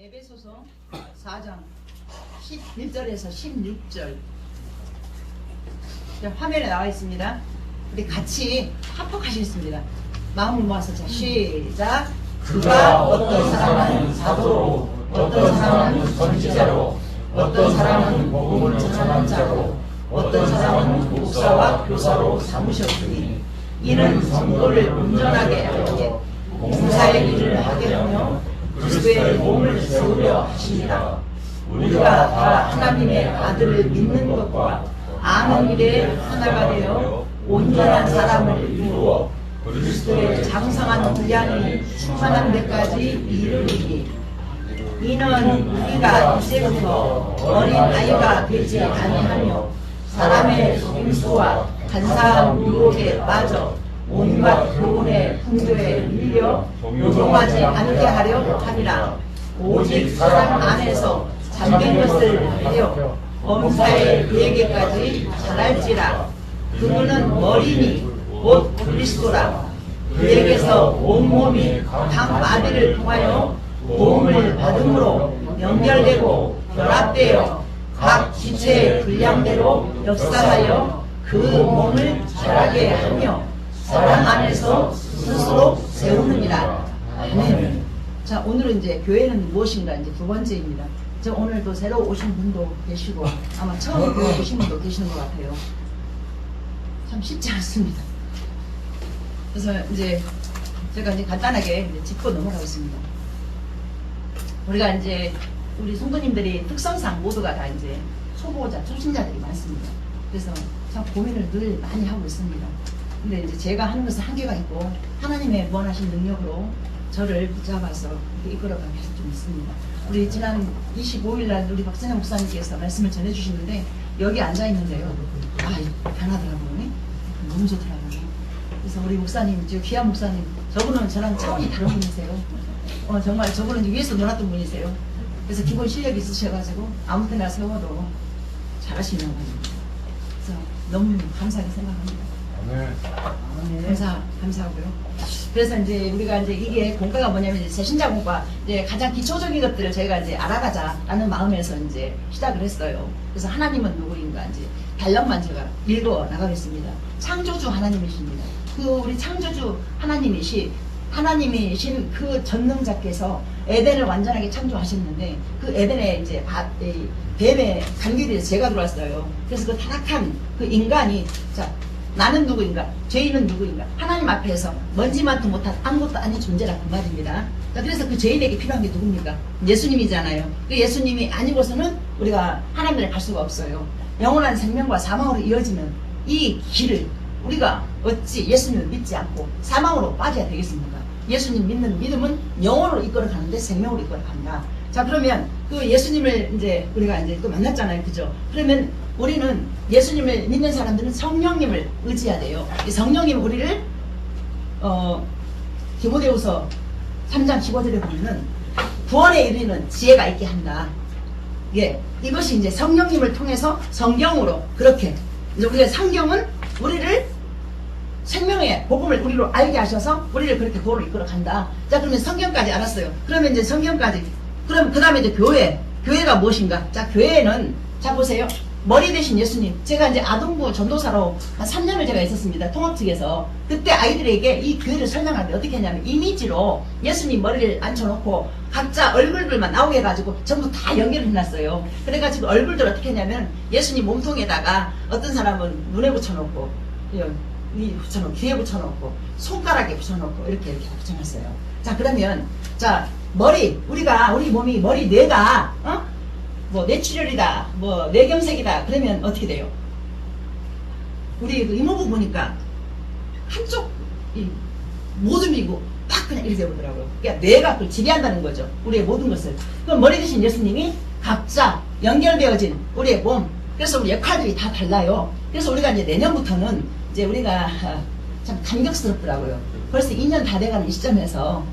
에베소서 4장 11절에서 16절 화면에 나와 있습니다. 우리 같이 합독하시겠습니다. 마음을 모아서 자 시작. 그가 어떤 사람은 사도로, 어떤 사람은 선지자로, 어떤 사람은 복음을 전하는 자로, 어떤 사람은 목사와 교사로 삼으셨으니 이는 성도를 온전하게 하여 봉사의 일을 하게 하며 그리스도의 몸을 세우려 하십니다. 우리가 다 하나님의 아들을 믿는 것과 아는 일에 하나가 되어 온전한 사람을 이루어 그리스도의 장성한 분량이 충만한 데까지 이르리니 이는 우리가 이제부터 어린 아이가 되지 아니하며 사람의 속임수와 간사한 유혹에 빠져 온갖 교훈의 풍조에 밀려 요동하지 않게 하려 함이라. 오직 사랑 안에서 잠긴 것을 하여 범사의 그에게까지 자랄지라. 그분은 머리니 곧 그리스도라. 그에게서 온몸이 각 마디를 통하여 도움을 받음으로 연결되고 결합되어 각 지체의 분량대로 역사하여 그 몸을 자라게 하며 사랑 안에서 스스로 세우느니라. 아멘. 자, 오늘은 이제 교회는 무엇인가 이제 두 번째입니다. 저 오늘 또 새로 오신 분도 계시고 아마 처음 교회 오신 분도 계시는 것 같아요. 참 쉽지 않습니다. 그래서 이제 제가 이제 간단하게 이제 짚고 넘어가겠습니다. 우리가 이제 우리 성도님들이 특성상 모두가 다 이제 초보자, 초신자들이 많습니다. 그래서 참 고민을 늘 많이 하고 있습니다. 근데 이제 제가 하는 것은 한계가 있고 하나님의 무한하신 능력으로 저를 붙잡아서 이끌어가는 게 좀 있습니다. 우리 지난 25일 날 우리 박선영 목사님께서 말씀을 전해주시는데 여기 앉아 있는데요. 아, 변하더라고요. 너무 좋더라고요. 그래서 우리 목사님, 저 귀한 목사님, 저분은 저랑 차원이 다른 분이세요. 정말 저분은 위에서 놀았던 분이세요. 그래서 기본 실력이 있으셔가지고 아무 때나 세워도 잘하시는 분입니다. 그래서 너무 감사하게 생각합니다. 네. 감사하고요. 그래서 이제 우리가 이제 이게 공과가 뭐냐면 이제 신자 공과 이제 가장 기초적인 것들을 저희가 이제 알아가자라는 마음에서 이제 시작을 했어요. 그래서 하나님은 누구인가 이제 단락만 제가 읽어 나가겠습니다. 창조주 하나님이십니다. 그 우리 창조주 하나님이신 그 전능자께서 에덴을 완전하게 창조하셨는데 그 에덴에 이제 뱀의 간격에서 제가 들어왔어요. 그래서 그 타락한 그 인간이 자. 나는 누구인가? 죄인은 누구인가? 하나님 앞에서 먼지만도 못한 아무것도 아닌 존재라 그 말입니다. 자, 그래서 그 죄인에게 필요한 게 누굽니까? 예수님이잖아요. 그 예수님이 아니고서는 우리가 하나님을 갈 수가 없어요. 영원한 생명과 사망으로 이어지는 이 길을 우리가 어찌 예수님을 믿지 않고 사망으로 빠져야 되겠습니까? 예수님 믿는 믿음은 영원으로 이끌어가는데 생명으로 이끌어간다. 자, 그러면 그 예수님을 이제 우리가 이제 또 만났잖아요. 그죠? 그러면 우리는 예수님을 믿는 사람들은 성령님을 의지해야 돼요. 이 성령님 우리를 디모데후서 3장 15절에 보면은 구원에 이르는 지혜가 있게 한다. 예, 이것이 이제 성령님을 통해서 성경으로 그렇게 이제 우리가 성경은 우리를 생명의 복음을 우리로 알게 하셔서 우리를 그렇게 구원으로 이끌어 간다. 자, 그러면 성경까지 알았어요. 그러면 이제 성경까지 그럼 그 다음에 이제 교회가 무엇인가? 자, 교회는 자 보세요. 머리 대신 예수님. 제가 이제 아동부 전도사로 한 3년을 제가 있었습니다. 통합 측에서. 그때 아이들에게 이 교회를 설명할 때 어떻게 했냐면 이미지로 예수님 머리를 앉혀놓고 각자 얼굴들만 나오게 해가지고 전부 다 연결을 해놨어요. 그래가지고 얼굴들 어떻게 했냐면 예수님 몸통에다가 어떤 사람은 눈에 붙여놓고 위 붙여놓고 귀에 붙여놓고 손가락에 붙여놓고 이렇게 붙여놨어요. 자, 그러면 자 머리 우리 몸이 머리 뇌가 뭐 뇌출혈이다 뭐 뇌경색이다 그러면 어떻게 돼요? 우리 그 이모부 보니까 한쪽 모든 미고 딱 그냥 이렇게 되더라고요. 그러니까 뇌가 그걸 지배한다는 거죠. 우리의 모든 것을. 그럼 머리 대신 예수님이 각자 연결되어진 우리의 몸. 그래서 우리 역할들이 다 달라요. 그래서 우리가 이제 내년부터는 이제 우리가 참 감격스럽더라고요. 벌써 2년 다 돼가는 이 시점에서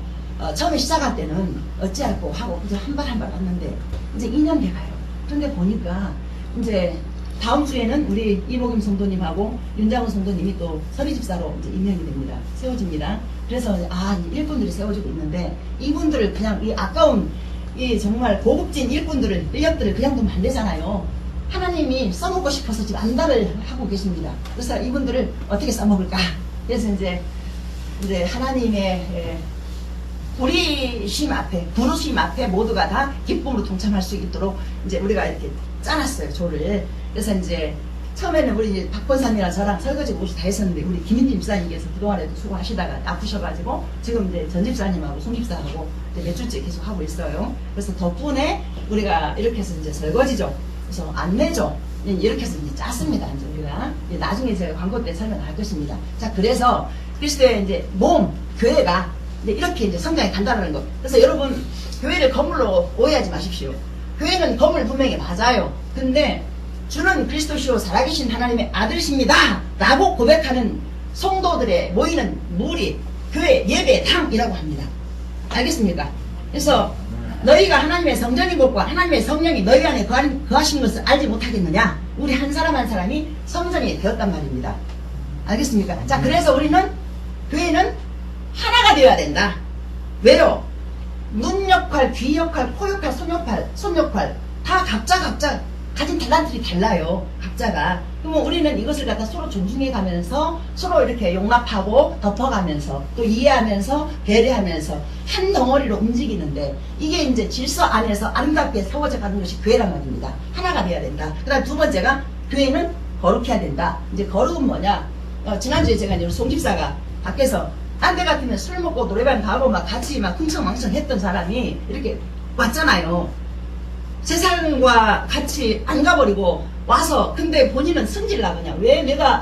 처음에 시작할 때는 어찌할꼬 하고 그저 한 발 한 발 왔는데 이제 2년 돼가요. 그런데 보니까 이제 다음 주에는 우리 이복임 성도님하고 윤장훈 성도님이 또 서리집사로 이제 임명이 됩니다. 세워집니다. 그래서 일꾼들이 세워지고 있는데 이분들을 그냥 이 아까운 이 정말 고급진 일꾼들을, 인력들을 그냥 두면 안 되잖아요. 하나님이 써먹고 싶어서 지금 안달을 하고 계십니다. 그래서 이분들을 어떻게 써먹을까? 그래서 이제 하나님의 부르심 앞에 모두가 다 기쁨으로 동참할 수 있도록 이제 우리가 이렇게 짜놨어요, 조를. 그래서 이제 처음에는 우리 박 권사님이랑 저랑 설거지 모두 다 했었는데, 우리 김인지 집사님께서 그동안에도 수고하시다가 아프셔가지고 지금 이제 전 집사님하고 송 집사하고 몇 주째 계속 하고 있어요. 그래서 덕분에 우리가 이렇게 해서 이제 설거지죠. 그래서 안내죠. 이렇게 해서 이제 짰습니다. 이제 우리가 나중에 제가 광고 때 설명할 것입니다. 자, 그래서 그리스도의 이제 몸, 교회가 이렇게 이제 성장이 간다는 거. 그래서 여러분, 교회를 건물로 오해하지 마십시오. 교회는 건물 분명히 맞아요. 근데 주는 그리스도시요 살아계신 하나님의 아들이십니다 라고 고백하는 성도들의 모이는 무리, 교회 예배당이라고 합니다. 알겠습니까? 그래서 너희가 하나님의 성전인 것과 하나님의 성령이 너희 안에 거하신 것을 알지 못하겠느냐? 우리 한 사람 한 사람이 성전이 되었단 말입니다. 알겠습니까? 자, 그래서 우리는, 교회는 하나가 되어야 된다. 왜요? 눈 역할, 귀 역할, 코 역할, 손 역할 다 각자 가진 탤런트들이 달라요. 각자가. 그러면 우리는 이것을 갖다 서로 존중해 가면서 서로 이렇게 용납하고 덮어가면서 또 이해하면서 배려하면서 한 덩어리로 움직이는데, 이게 이제 질서 안에서 아름답게 세워져 가는 것이 교회란 말입니다. 하나가 돼야 된다. 그 다음 두 번째가, 교회는 거룩해야 된다. 이제 거룩은 뭐냐? 지난주에 제가 이제 송 집사가 밖에서 딴 데 같으면 술 먹고 노래방 가고 막 같이 막 흥청망청 했던 사람이 이렇게 왔잖아요. 세상과 같이 안 가버리고 와서, 근데 본인은 성질나 그냥 왜 내가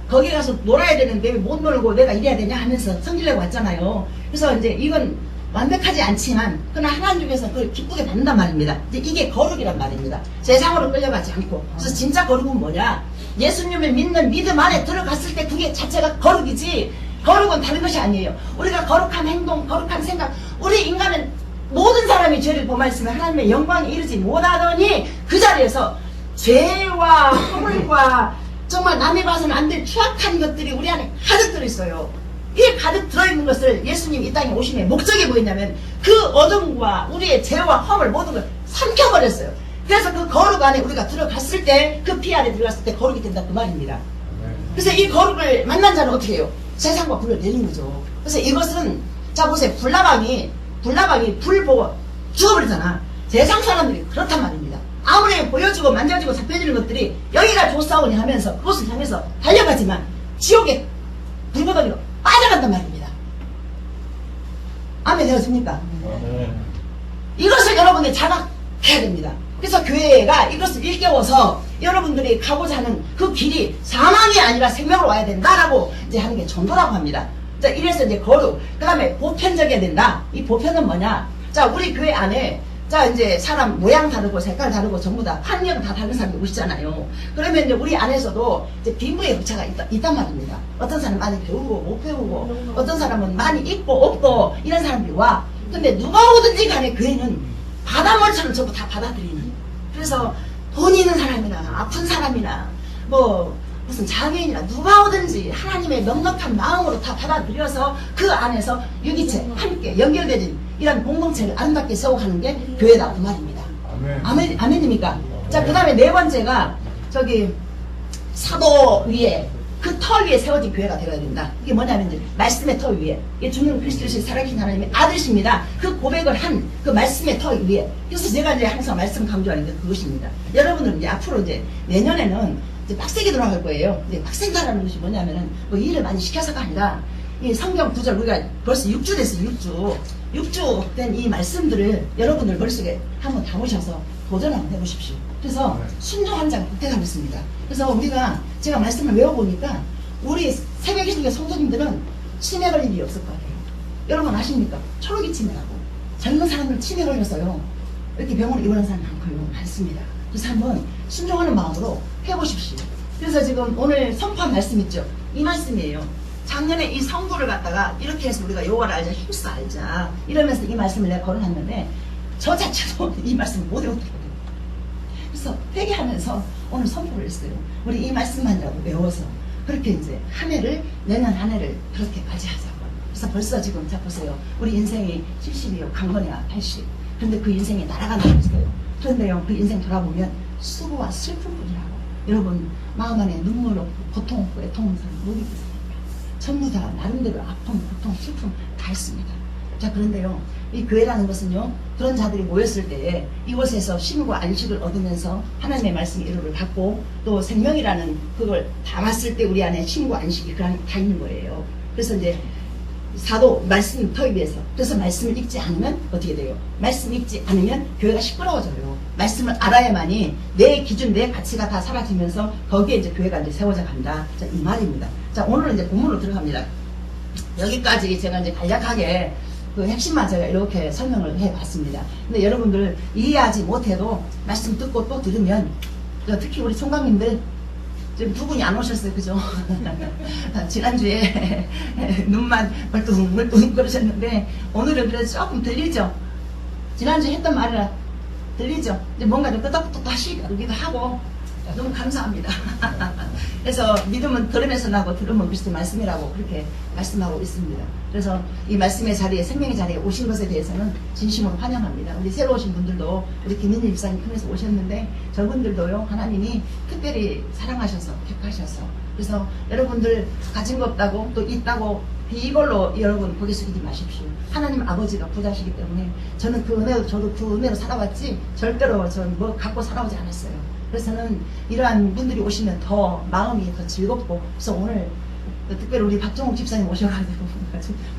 거기 가서 놀아야 되는데 왜 못 놀고 내가 이래야 되냐 하면서 성질내고 왔잖아요. 그래서 이제 이건 완벽하지 않지만 그러나 하나님 중에서 그걸 기쁘게 받는단 말입니다. 이제 이게 거룩이란 말입니다. 세상으로 끌려가지 않고. 그래서 진짜 거룩은 뭐냐? 예수님을 믿는 믿음 안에 들어갔을 때 그게 자체가 거룩이지, 거룩은 다른 것이 아니에요. 우리가 거룩한 행동, 거룩한 생각, 우리 인간은 모든 사람이 죄를 범하였으면 하나님의 영광에 이르지 못하더니 그 자리에서 죄와 허물과 정말 남이 봐서는 안 될 추악한 것들이 우리 안에 가득 들어있어요. 이 가득 들어있는 것을 예수님이 이 땅에 오심의 목적이 뭐였냐면 그 어둠과 우리의 죄와 허물 모든 걸 삼켜버렸어요. 그래서 그 거룩 안에 우리가 들어갔을 때, 그 피 안에 들어갔을 때 거룩이 된다 그 말입니다. 그래서 이 거룩을 만난 자는 어떻게 해요? 세상과 불을 내는 거죠. 그래서 이것은, 자 보세요. 불나방이 불 보고 죽어버리잖아. 세상 사람들이 그렇단 말입니다. 아무리 보여주고 만져주고 잡혀지는 것들이 여기가 좋사오니 하면서 그것을 향해서 달려가지만 지옥의 불구덩이로 빠져간단 말입니다. 아멘 되었습니까? 이것을 여러분이 자각해야 됩니다. 그래서 교회가 이것을 일깨워서 여러분들이 가고자 하는 그 길이 사망이 아니라 생명으로 와야 된다라고 이제 하는 게 전도라고 합니다. 자, 이래서 이제 거룩, 그 다음에 보편적이어야 된다. 이 보편은 뭐냐? 자, 우리 교회 안에, 자, 이제 사람 모양 다르고 색깔 다르고 전부 다 환경 다 다른 사람이 오시잖아요. 그러면 이제 우리 안에서도 이제 빈부의 격차가 있단 말입니다. 어떤 사람은 많이 배우고 못 배우고, 어떤 사람은 많이 있고 없고, 이런 사람들이 와. 근데 누가 오든지 간에 교회는 바닷물처럼 전부 다 받아들이는. 그래서 돈 있는 사람이나 아픈 사람이나 무슨 장애인이나 누가 오든지 하나님의 넉넉한 마음으로 다 받아들여서 그 안에서 유기체 함께 연결되는 이런 공동체를 아름답게 세워가는 게 교회다 그 말입니다. 아멘입니까? 자, 그 다음에 네 번째가 저기 사도 위에 그 터 위에 세워진 교회가 되어야 된다. 이게 뭐냐면 이제 말씀의 터 위에, 이게 주는 그리스도신 살아계신 하나님의 아들이십니다. 그 고백을 한 그 말씀의 터 위에. 그래서 제가 이제 항상 말씀 강조하는 게 그것입니다. 여러분은 이제 앞으로 이제 내년에는 이제 빡세게 들어갈 거예요. 이제 빡센다라는 것이 뭐냐면은 뭐 일을 많이 시켜서가 아니라 이 성경 구절 우리가 벌써 6주 됐어요. 6주 된 이 말씀들을 여러분들 머릿속에 한번 담으셔서 도전 한번 해보십시오. 그래서 순종한 자가 복되다고 했습니다. 그래서 우리가 제가 말씀을 외워보니까 우리 새벽에 중에 성도님들은 치매 걸릴 일이 없을 거예요. 여러분 아십니까? 초록이 치매라고 젊은 사람들 치매 걸려서요 이렇게 병원에 입원한 사람 많습니다. 그래서 한번 순종하는 마음으로 해보십시오. 그래서 지금 오늘 선포한 말씀 있죠? 이 말씀이에요. 작년에 이 성도를 갖다가 이렇게 해서 우리가 여호와를 알자, 힘써 알자 이러면서 이 말씀을 내가 걸어놨는데 저 자체도 이 말씀을 못 외웠거든요. 그래서 회개하면서 오늘 선포를 했어요. 우리 이 말씀만이라도 외워서 그렇게 이제 한 해를, 내년 한 해를 그렇게 맞이하자고. 그래서 벌써 지금 자 보세요. 우리 인생이 70이요, 강건이야 80. 그런데 그 인생이 날아가는 거였어요. 그런데요, 그 인생 돌아보면 수고와 슬픔뿐이라고. 여러분, 마음 안에 눈물 없고 고통 없고 애통 없는 사람 어디 있겠습니까? 전부 다 나름대로 아픔, 고통, 슬픔 다 있습니다. 자, 그런데요, 이 교회라는 것은요, 그런 자들이 모였을 때에 이곳에서 쉼과 안식을 얻으면서 하나님의 말씀의 위로를 받고 또 생명이라는 그걸 담았을 때 우리 안에 쉼과 안식이 그 안에 다 있는 거예요. 그래서 이제 사도 말씀 터입에서 그래서 말씀을 읽지 않으면 어떻게 돼요? 말씀 읽지 않으면 교회가 시끄러워져요. 말씀을 알아야만이 내 기준, 내 가치가 다 사라지면서 거기에 이제 교회가 이제 세워져 간다. 자, 이 말입니다. 자, 오늘은 이제 본문으로 들어갑니다. 여기까지 제가 이제 간략하게 그 핵심만 제가 이렇게 설명을 해봤습니다. 근데 여러분들 이해하지 못해도 말씀 듣고 또 들으면 특히 우리 총각님들 지금 두 분이 안 오셨어요, 그죠? 지난주에 눈만 멀뚱멀뚱 그러셨는데 오늘은 그래도 조금 들리죠? 지난주에 했던 말이라 들리죠? 이제 뭔가 좀 끄덕끄덕 하시기도 하고 너무 감사합니다. 그래서 믿음은 들으면서 나고 들으면 그리스도의 말씀이라고 그렇게 말씀하고 있습니다. 그래서 이 말씀의 자리에, 생명의 자리에 오신 것에 대해서는 진심으로 환영합니다. 우리 새로 오신 분들도 우리 김민희 집사님 통해서 오셨는데 저분들도요, 하나님이 특별히 사랑하셔서 택하셔서 그래서 여러분들 가진 거 없다고 또 있다고 이걸로 여러분 고개 숙이지 마십시오. 하나님 아버지가 부자시기 때문에 저는 그 은혜로, 저도 그 은혜로 살아왔지 절대로 저는 뭐 갖고 살아오지 않았어요. 그래서 저는 이러한 분들이 오시면 더 마음이 더 즐겁고, 그래서 오늘 특별히 우리 박정욱 집사님 오셔가지고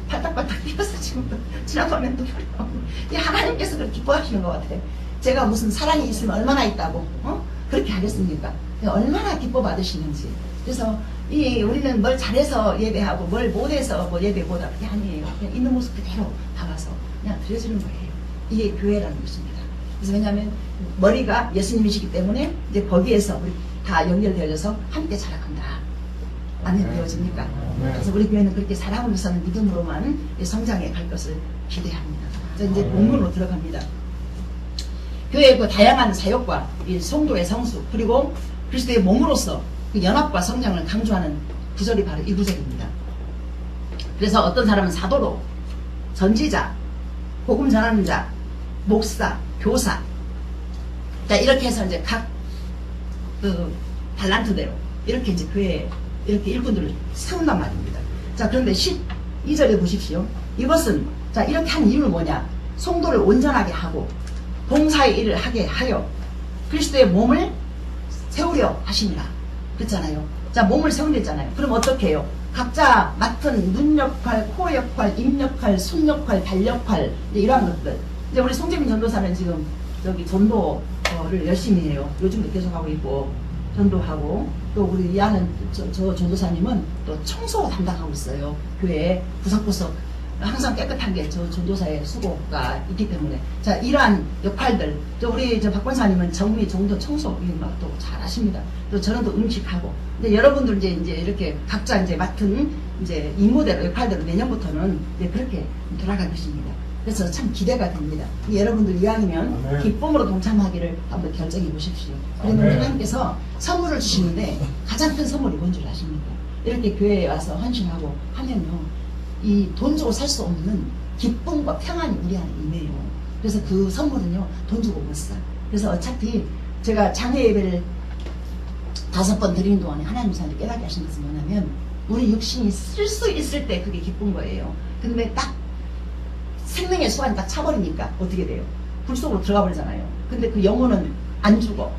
팔딱팔딱 뛰어서 지금 지난번엔 또 하나님께서 그렇게 기뻐하시는 것 같아요. 제가 무슨 사랑이 있으면 얼마나 있다고 그렇게 하겠습니까? 얼마나 기뻐 받으시는지. 그래서 우리는 뭘 잘해서 예배하고 뭘 못해서 뭐 예배 못하고 그게 아니에요. 그냥 있는 모습 그대로 담아서 그냥 드려주는 거예요. 이게 교회라는 것입니다. 그래서 왜냐하면 머리가 예수님이시기 때문에 이제 거기에서 우리 다 연결되어져서 함께 자라간다. 아멘. 되어집니까? 그래서 우리 교회는 그렇게 살아가면서는 믿음으로만 성장해 갈 것을 기대합니다. 자, 이제 본문으로 들어갑니다. 교회의 그 다양한 사역과 이 성도의 성수 그리고 그리스도의 몸으로서 그 연합과 성장을 강조하는 구절이 바로 이 구절입니다. 그래서 어떤 사람은 사도로, 전지자, 복음 전하는 자, 목사, 교사, 자, 이렇게 해서 이제 각 그 달란트대로 이렇게 이제 교회에 이렇게 일꾼들을 세운단 말입니다. 자, 그런데 12절에 보십시오. 이것은 자, 이렇게 한 이유는 뭐냐? 성도를 온전하게 하고 봉사의 일을 하게 하여 그리스도의 몸을 세우려 하십니다. 그렇잖아요. 자, 몸을 세운댔잖아요. 그럼 어떻게 해요? 각자 맡은 눈 역할, 코 역할, 입 역할, 손 역할, 발 역할, 이러한 것들. 이제 우리 송재민 전도사는 지금 저기 전도를 열심히 해요. 요즘도 계속 하고 있고 전도하고, 또 우리 이하는 저 전도사님은 또 청소 담당하고 있어요. 교회 구석구석 항상 깨끗한 게 저 전도사의 수고가 있기 때문에. 자, 이러한 역할들, 또 우리 저 박 권사님은 정리, 정돈, 청소 이런 것도 잘 하십니다. 또 저는 또 음식하고. 근데 여러분들 이제 이렇게 각자 이제 맡은 이제 임무대로, 역할대로 내년부터는 이제 그렇게 돌아갈 것입니다. 그래서 참 기대가 됩니다. 여러분들 이왕이면 기쁨으로 동참하기를 한번 결정해 보십시오. 그러면 하나님께서 선물을 주시는데 가장 큰 선물이 뭔 줄 아십니까? 이렇게 교회에 와서 헌신하고 하면요, 이 돈 주고 살 수 없는 기쁨과 평안이 우리 안에 임해요. 그래서 그 선물은요, 돈 주고 못 사. 그래서 어차피 제가 장애 예배를 5번 드리는 동안에 하나님 저한테 깨닫게 하신 것은 뭐냐면, 우리 육신이 쓸 수 있을 때 그게 기쁜 거예요. 근데 딱 생명의 수완이 딱 차버리니까 어떻게 돼요? 불 속으로 들어가 버리잖아요. 근데 그 영혼은 안 죽어.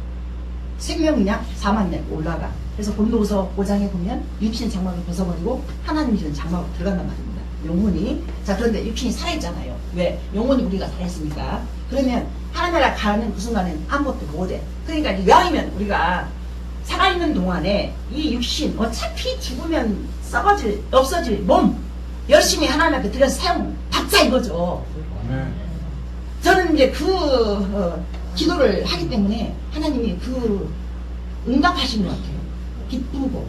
생명이냐? 사망이냐? 올라가. 그래서 본도서 5장에 보면 육신 장막을 벗어버리고 하나님이 주는 장막으로 들어간단 말입니다. 영혼이. 자, 그런데 육신이 살아있잖아요. 왜? 영혼이 우리가 살아있으니까. 그러면 하나님 나라 가는 그 순간엔 아무것도 못해. 그러니까 이왕이면 우리가 살아있는 동안에 이 육신, 어차피 죽으면 썩어질, 없어질 몸 열심히 하나님 앞에 들여서 사용받자 이거죠. 저는 이제 기도를 하기 때문에 하나님이 응답하시는 것 같아요. 기쁘고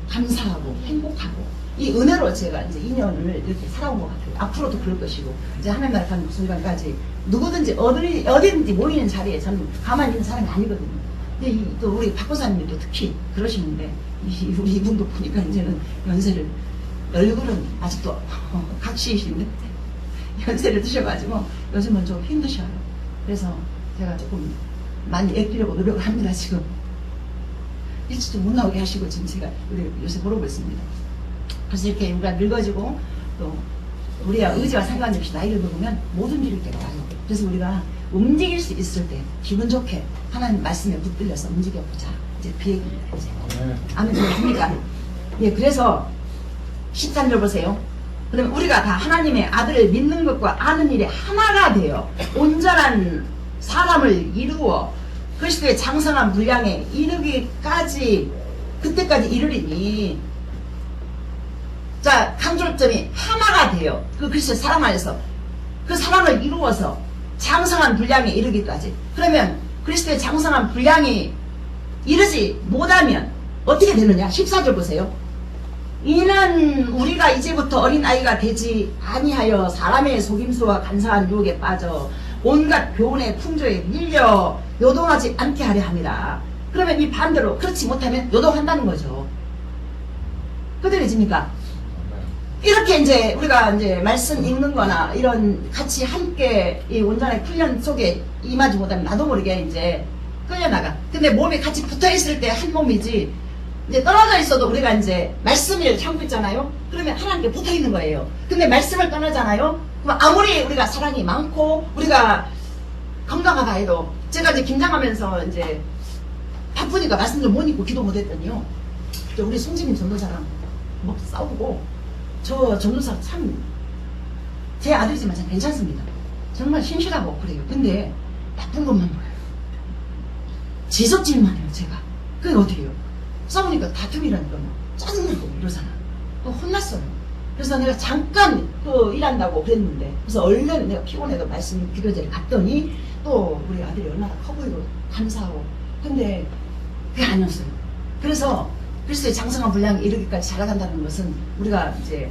감사하고 행복하고 이 은혜로 제가 이제 2년을 이렇게 살아온 것 같아요. 앞으로도 그럴 것이고, 이제 하나님 나라 가는 순간까지 누구든지 어디든지 모이는 자리에 저는 가만히 있는 사람이 아니거든요. 근데 또 우리 박 권사님도 특히 그러시는데, 우리 이분도 보니까 이제는 연세를, 얼굴은 아직도 각시이신데 연세를 드셔가지고 요즘은 좀 힘드셔요. 그래서 제가 조금 많이 애끼려고 노력을 합니다, 지금. 일찍 못 나오게 하시고, 지금 제가 요새 모르고 있습니다. 그래서 이렇게 우리가 늙어지고, 또, 우리가 의지와 상관없이 나이를 먹으면 못 움직일 때가 와요. 그래서 우리가 움직일 수 있을 때, 기분 좋게 하나님 말씀에 붙들려서 움직여보자. 이제 그 얘기입니다, 이제. 아멘, 됩니까? 예, 그래서, 13절 보세요. 그러면 우리가 다 하나님의 아들을 믿는 것과 아는 일에 하나가 되어 온전한 사람을 이루어 그리스도의 장성한 분량에 이르기까지 그때까지 이르리니 자 강조점이 하나가 돼요. 그 그리스도의 사랑 안에서 그 사랑을 이루어서 장성한 분량에 이르기까지. 그러면 그리스도의 장성한 분량이 이르지 못하면 어떻게 되느냐? 14절 보세요. 이는 우리가 이제부터 어린아이가 되지 아니하여 사람의 속임수와 간사한 유혹에 빠져 온갖 교훈의 풍조에 밀려 요동하지 않게 하려 합니다. 그러면 이 반대로 그렇지 못하면 요동한다는 거죠. 그들이집니까? 이렇게 이제 우리가 이제 말씀 읽는 거나 이런 같이 함께 이 온전한 훈련 속에 임하지 못하면 나도 모르게 이제 끌려나가. 근데 몸이 같이 붙어 있을 때 한 몸이지 이제 떨어져 있어도 우리가 이제 말씀을 참고 있잖아요. 그러면 하나님께 붙어 있는 거예요. 근데 말씀을 떠나잖아요. 그럼 아무리 우리가 사랑이 많고 우리가 건강하다 해도 제가 이제 김장하면서 이제 바쁘니까 말씀도 못 읽고 기도 못 했더니요. 우리 송지민 전도사랑 뭐 싸우고 저 전도사 참 제 아들이지만 참 괜찮습니다. 정말 신실하고 그래요. 근데 나쁜 것만 몰라요. 지적질만 해요, 제가. 그게 어떻게 해요? 싸우니까 다툼이라니까 뭐 짜증나고 이러잖아. 또 혼났어요. 그래서 내가 잠깐 일한다고 그랬는데 그래서 얼른 내가 피곤해서 말씀 기도 자리에 갔더니 또 우리 아들이 얼마나 커 보이고 감사하고 근데 그게 아니었어요. 그래서 그리스도의 장성한 분량에 이르기까지 자라간다는 것은 우리가 이제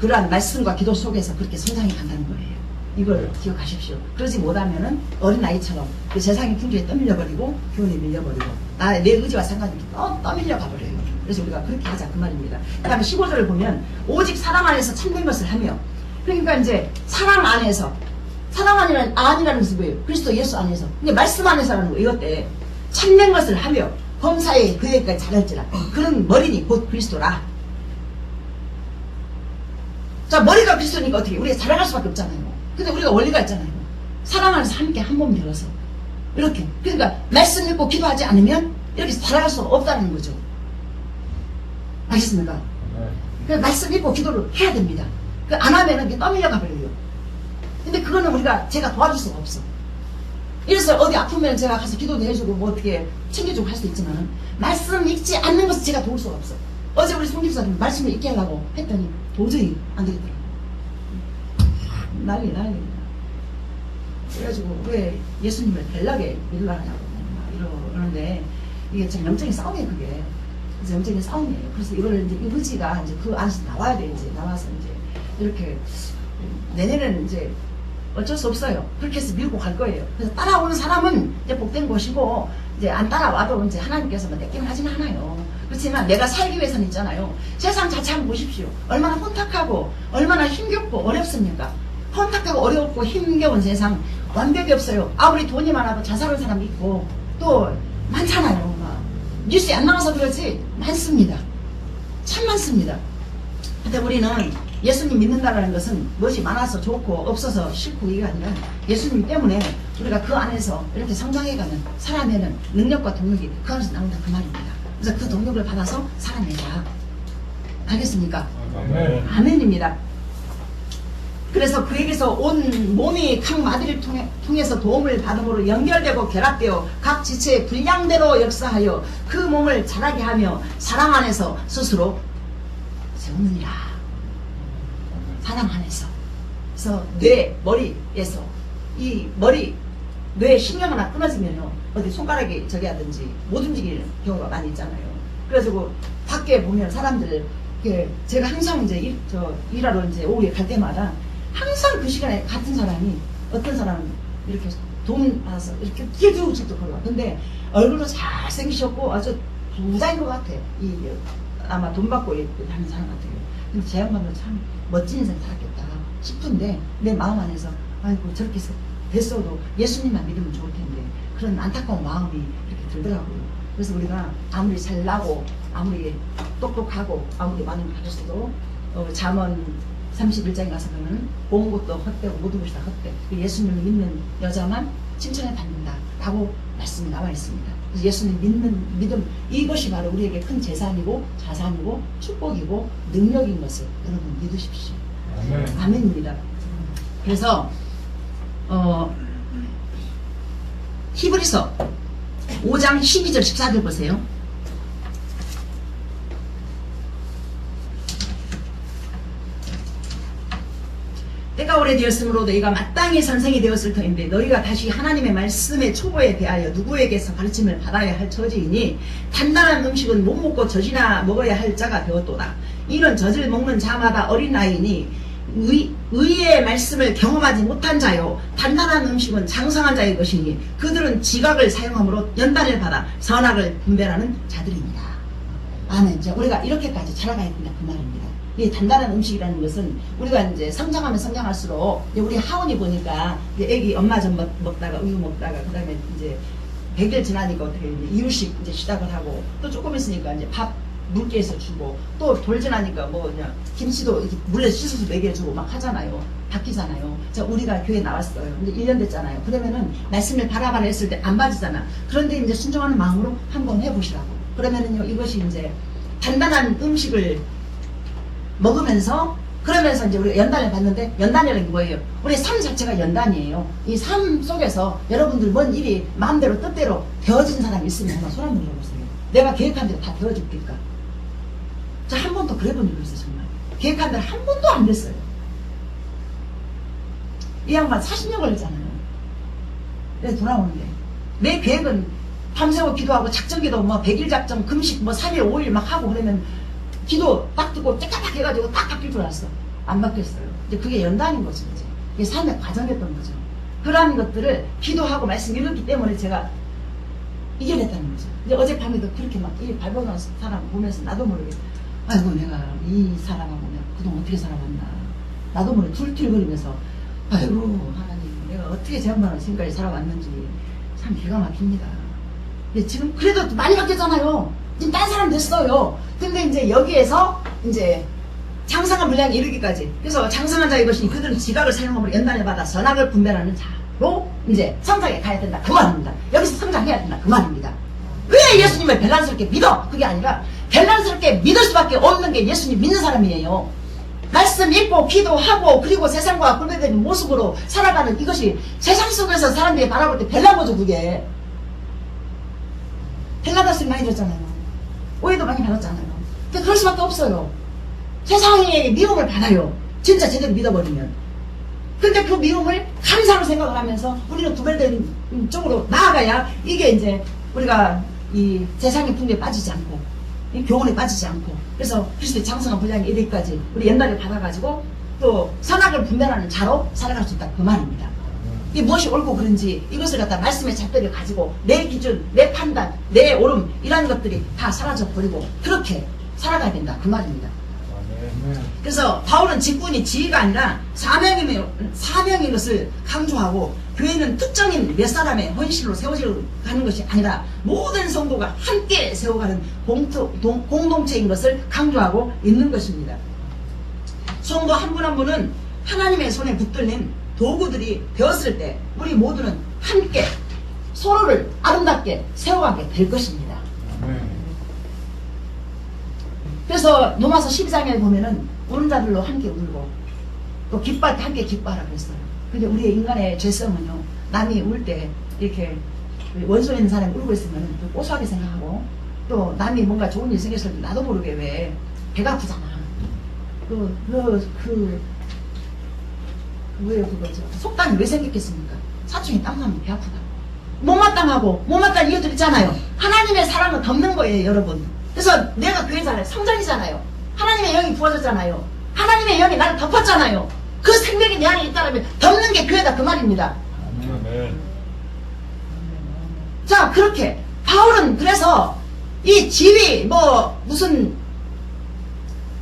그러한 말씀과 기도 속에서 그렇게 성장해 간다는 거예요. 이걸 기억하십시오. 그러지 못하면은 어린아이처럼 그 세상의 풍조에 떠밀려버리고 교훈에 밀려버리고 내 의지와 상관없이 떠밀려 가버려요. 그래서 우리가 그렇게 하자 그 말입니다. 그 다음에 15절을 보면 오직 사랑 안에서 참된 것을 하며 그러니까 이제 사랑 안에서 사랑 안이라는 것은 뭐예요? 그리스도 예수 안에서 근데 말씀 안에서라는 거 이것 때 참된 것을 하며 범사에 그에까지 자랄지라 그런 머리니 곧 그리스도라. 자 머리가 그리스도니까 어떻게 우리가 자라갈 수밖에 없잖아요. 근데 우리가 원리가 있잖아요. 사랑 안에서 함께 한 몸 되어서 이렇게 그러니까 말씀 읽고 기도하지 않으면 이렇게 살아갈 수 없다는 거죠. 알겠습니까? 그래서 말씀 읽고 기도를 해야 됩니다. 안 하면은 이게 떠밀려 가버려요. 근데 그거는 제가 도와줄 수가 없어. 이래서 어디 아프면 제가 가서 기도도 해주고 뭐 어떻게 챙겨주고 할 수 있지만 말씀 읽지 않는 것은 제가 도울 수가 없어. 어제 우리 송집사님 말씀을 읽게 하려고 했더니 도저히 안 되겠더라고요. 난리입니다. 그래가지고 왜 예수님을 벨락에 믿으려 하냐고 이러는데 이게 참 영적인 싸움이에요. 그게 이제 영적인 싸움이에요. 그래서 이거를 이제 의지가 이제 그 안에서 나와야 돼. 이제 나와서 이제 이렇게 내년에는 이제 어쩔 수 없어요. 그렇게 해서 밀고 갈 거예요. 그래서 따라오는 사람은 이제 복된 것이고 이제 안 따라와도 이제 하나님께서 뭐 떼기는 하진 않아요. 그렇지만 내가 살기 위해서는 있잖아요. 세상 자체 한번 보십시오. 얼마나 혼탁하고 얼마나 힘겹고 어렵습니까? 혼탁하고 어렵고 힘겨운 세상 완벽이 없어요. 아무리 돈이 많아도 자살하는 사람이 있고 또 많잖아요. 막. 뉴스에 안 나와서 그러지 많습니다. 참 많습니다. 근데 우리는 예수님 믿는다는 것은 무엇이 많아서 좋고 없어서 싫고 이게 아니라 예수님 때문에 우리가 그 안에서 이렇게 성장해가는 살아내는 능력과 동력이 그 안에서 나온다 그 말입니다. 그래서 그 동력을 받아서 살아내자. 알겠습니까? 아멘. 아멘입니다. 그래서 그에게서 온 몸이 각 마디를 통해서 도움을 받음으로 연결되고 결합되어 각 지체의 분량대로 역사하여 그 몸을 자라게 하며 사랑 안에서 스스로 세우느니라. 사랑 안에서. 그래서 뇌, 머리에서 이 머리, 뇌 신경 하나 끊어지면요 어디 손가락이 저기 하든지 못 움직이는 경우가 많이 있잖아요. 그래가지고 밖에 보면 사람들 제가 항상 이제 일하러 이제 오후에 갈 때마다 항상 그 시간에 같은 사람이 어떤 사람은 이렇게 돈 받아서 이렇게 끼죽죽 걸어와. 근데 얼굴도 잘생기셨고 아주 부자인 것 같아. 아마 돈 받고 하는 사람 같아요. 근데 제 양반도 참 멋진 인생 살았겠다 싶은데 내 마음 안에서 아이고 저렇게 됐어도 예수님만 믿으면 좋을 텐데 그런 안타까운 마음이 이렇게 들더라고요. 그래서 우리가 아무리 잘나고 아무리 똑똑하고 아무리 많은 가르쳐도 잠언 31장에 가서 보면 온 것도 헛되고 모든 것이 다 헛되 예수님을 믿는 여자만 칭찬을 받는다 라고 말씀이 나와 있습니다. 그래서 예수님 믿는 믿음, 이것이 바로 우리에게 큰 재산이고 자산이고 축복이고 능력인 것을 여러분 믿으십시오. 아멘. 아멘입니다. 그래서 히브리서 5장 12절 14절 보세요. 때가 오래되었으므로 너희가 마땅히 선생이 되었을 터인데 너희가 다시 하나님의 말씀의 초보에 대하여 누구에게서 가르침을 받아야 할 처지이니 단단한 음식은 못 먹고 젖이나 먹어야 할 자가 되었도다. 이는 젖을 먹는 자마다 어린아이니 의의 말씀을 경험하지 못한 자요 단단한 음식은 장성한 자의 것이니 그들은 지각을 사용함으로 연단을 받아 선악을 분별하는 자들입니다. 아멘. 자, 우리가 이렇게까지 자라가야 된다 그 말입니다. 이 단단한 음식이라는 것은 우리가 이제 성장하면 성장할수록 우리 하원이 보니까 이제 애기 엄마 젖 먹다가 우유 먹다가 그 다음에 이제 100일 지나니까 어떻게 이제 이유식 이제 시작을 하고 또 조금 있으니까 이제 밥 물개에서 주고 또 돌 지나니까 뭐 그냥 김치도 이렇게 물에 씻어서 먹여주고 막 하잖아요. 바뀌잖아요. 자, 우리가 교회 나왔어요. 근데 1년 됐잖아요. 그러면은 말씀을 바라바라 했을 때 안 맞으잖아. 그런데 이제 순종하는 마음으로 한번 해보시라고. 그러면은요 이것이 이제 단단한 음식을 먹으면서 그러면서 이제 우리가 연단을 받는데 연단이라는 게 뭐예요? 우리 삶 자체가 연단이에요. 이 삶 속에서 여러분들 뭔 일이 마음대로 뜻대로 되어진 사람이 있으면 한번 손 한번 들어보세요. 내가 계획한 대로 다 되어줄까? 저 한 번도 그래 본 적이 있어요. 정말 계획한 대로 한 번도 안 됐어요. 이 양반 40년 걸렸잖아요. 내가 돌아오는데 내 계획은 밤새워 기도하고 작전기도 뭐 100일 작전 금식 뭐 3일 5일 막 하고 그러면 기도 딱 듣고 째까딱 해가지고 딱 바뀔 줄 알았어. 안 바뀌었어요. 이제 그게 연단인 거죠. 이제 이게 삶의 과정이었던 거죠. 그러한 것들을 기도하고 말씀 읽었기 때문에 제가 이겨냈다는 거죠. 이제 어젯밤에도 그렇게 막 이 발버둥 사람 보면서 나도 모르게 아이고 내가 이 사람하고 내가 그동안 어떻게 살아왔나 나도 모르게 툴툴거리면서 아이고 하나님 내가 어떻게 제 양반을 지금까지 살아왔는지 참 기가 막힙니다. 근데 지금 그래도 많이 바뀌었잖아요. 지금 딴 사람 됐어요. 근데 이제 여기에서 이제 장성한 분량에 이르기까지 그래서 장성한 자의 것이니 그들은 지각을 사용함으로 연단을 받아 선악을 분별하는 자로 이제 성장에 가야 된다 그 말입니다. 여기서 성장해야 된다 그 말입니다. 왜 예수님을 벨란스럽게 믿어? 그게 아니라 벨란스럽게 믿을 수밖에 없는 게 예수님 믿는 사람이에요. 말씀 읽고 기도하고 그리고 세상과 분별되는 모습으로 살아가는 이것이 세상 속에서 사람들이 바라볼 때 별난 거죠. 그게 벨라다 소리 많이 들었잖아요. 오해도 많이 받았잖아요. 근데 그럴 수밖에 없어요. 세상에 미움을 받아요. 진짜 제대로 믿어버리면. 근데 그 미움을 감사로 생각을 하면서 우리는 구별된 쪽으로 나아가야 이게 이제 우리가 이 세상의 풍조에 빠지지 않고 이 교훈에 빠지지 않고 그래서 그리스도의 장성한 분량에 이르기까지 우리 연단을 받아가지고 또 선악을 분별하는 자로 살아갈 수 있다 그 말입니다. 이 무엇이 옳고 그른지 이것을 갖다 말씀의 잣대를 가지고 내 기준, 내 판단, 내 옳음 이런 것들이 다 사라져 버리고 그렇게 살아가야 된다 그 말입니다. 그래서 바울은 직분이 지위가 아니라 사명인 것을 강조하고 교회는 특정인 몇 사람의 헌신으로 세워가는 것이 아니라 모든 성도가 함께 세워가는 공동체인 것을 강조하고 있는 것입니다. 성도 한 분 한 분은 하나님의 손에 붙들린 도구들이 되었을 때 우리 모두는 함께 서로를 아름답게 세워가게 될 것입니다. 그래서 로마서 12장에 보면은 우는 자들로 함께 울고 또 기뻐할 때 함께 기뻐하라 그랬어요. 근데 우리의 인간의 죄성은요 남이 울 때 이렇게 원소에 있는 사람이 울고 있으면 또 고소하게 생각하고 또 남이 뭔가 좋은 일 생겼을 때 나도 모르게 왜 배가 아프잖아. 왜요 그거죠? 속담이 왜 생겼겠습니까? 사춘기 땀나면 배 아프다고. 못마땅하고 못마땅한 이유들 있잖아요. 하나님의 사랑은 덮는 거예요 여러분. 그래서 내가 교회잖아요. 성전이잖아요. 하나님의 영이 부어졌잖아요. 하나님의 영이 나를 덮었잖아요. 그 생명이 내 안에 있다면 덮는 게 교회다 그 말입니다. 아멘. 자 그렇게 바울은 그래서 이 지위 뭐 무슨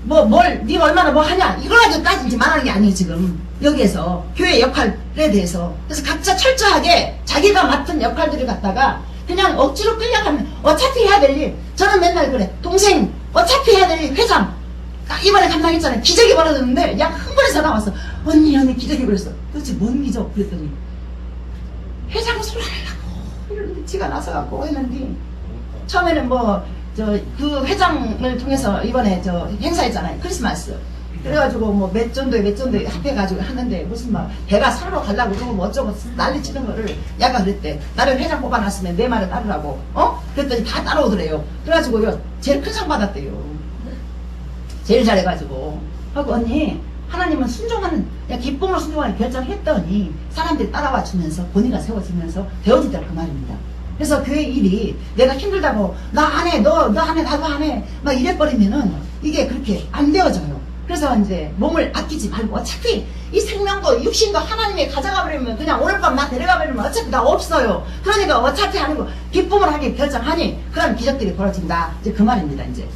뭘 네가 얼마나 뭐 하냐 이걸 가지고 따지지 말하는 게 아니에요 지금. 여기에서 교회 역할에 대해서 그래서 각자 철저하게 자기가 맡은 역할들을 갖다가 그냥 억지로 끌려가면 어차피 해야 될 일. 저는 맨날 그래. 동생 어차피 해야 될 일 회장 이번에 감당했잖아요. 기적이 벌어졌는데 약 흥분해서 나왔어. 언니 기적이 벌었어. 도대체 뭔 기적? 그랬더니 회장 소리 하려고 이러는데 지가 나서갖고 했는데 처음에는 그 회장을 통해서 이번에 행사했잖아요. 크리스마스. 그래가지고 몇 전도에 합해가지고 하는데 무슨 배가 산으로 가려고 그러고 어쩌고 난리 치는 거를 야가 그랬대. 나를 회장 뽑아놨으면 내 말을 따르라고. 그랬더니 다 따라오더래요. 그래가지고요 제일 큰 상 받았대요. 제일 잘해가지고 하고 언니 하나님은 순종하는 기쁨으로 순종하는 결정했더니 사람들이 따라와 주면서 본의가 세워지면서 되어지더라 그 말입니다. 그래서 교회 일이 내가 힘들다고 나 안 해, 너 안 해, 나도 안 해 막 이래버리면은 이게 그렇게 안 되어져요. 그래서 이제 몸을 아끼지 말고 어차피 이 생명도 육신도 하나님이 가져가 버리면 그냥 오늘 밤 나 데려가 버리면 어차피 나 없어요. 그러니까 어차피 하는 거 기쁨을 하게 결정하니 그런 기적들이 벌어진다. 이제 그 말입니다. 이제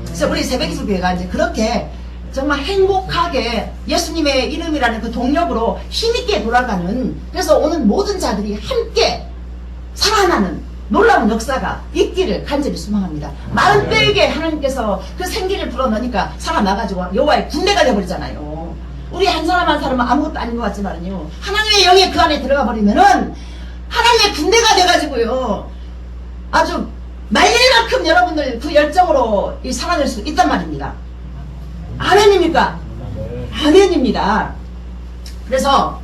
그래서 우리 새벽기술교회가 이제 그렇게 정말 행복하게 예수님의 이름이라는 그 동력으로 힘있게 돌아가는 그래서 오는 모든 자들이 함께 살아나는 놀라운 역사가 있기를 간절히 소망합니다. 40배에게 하나님께서 그 생기를 불어넣으니까 살아나가지고 여호와의 군대가 되어버리잖아요. 우리 한 사람 한 사람은 아무것도 아닌 것 같지만요. 하나님의 영이 그 안에 들어가 버리면은 하나님의 군대가 돼가지고요. 아주 말릴 만큼 여러분들 그 열정으로 살아낼 수 있단 말입니다. 아멘입니까? 아멘입니다. 그래서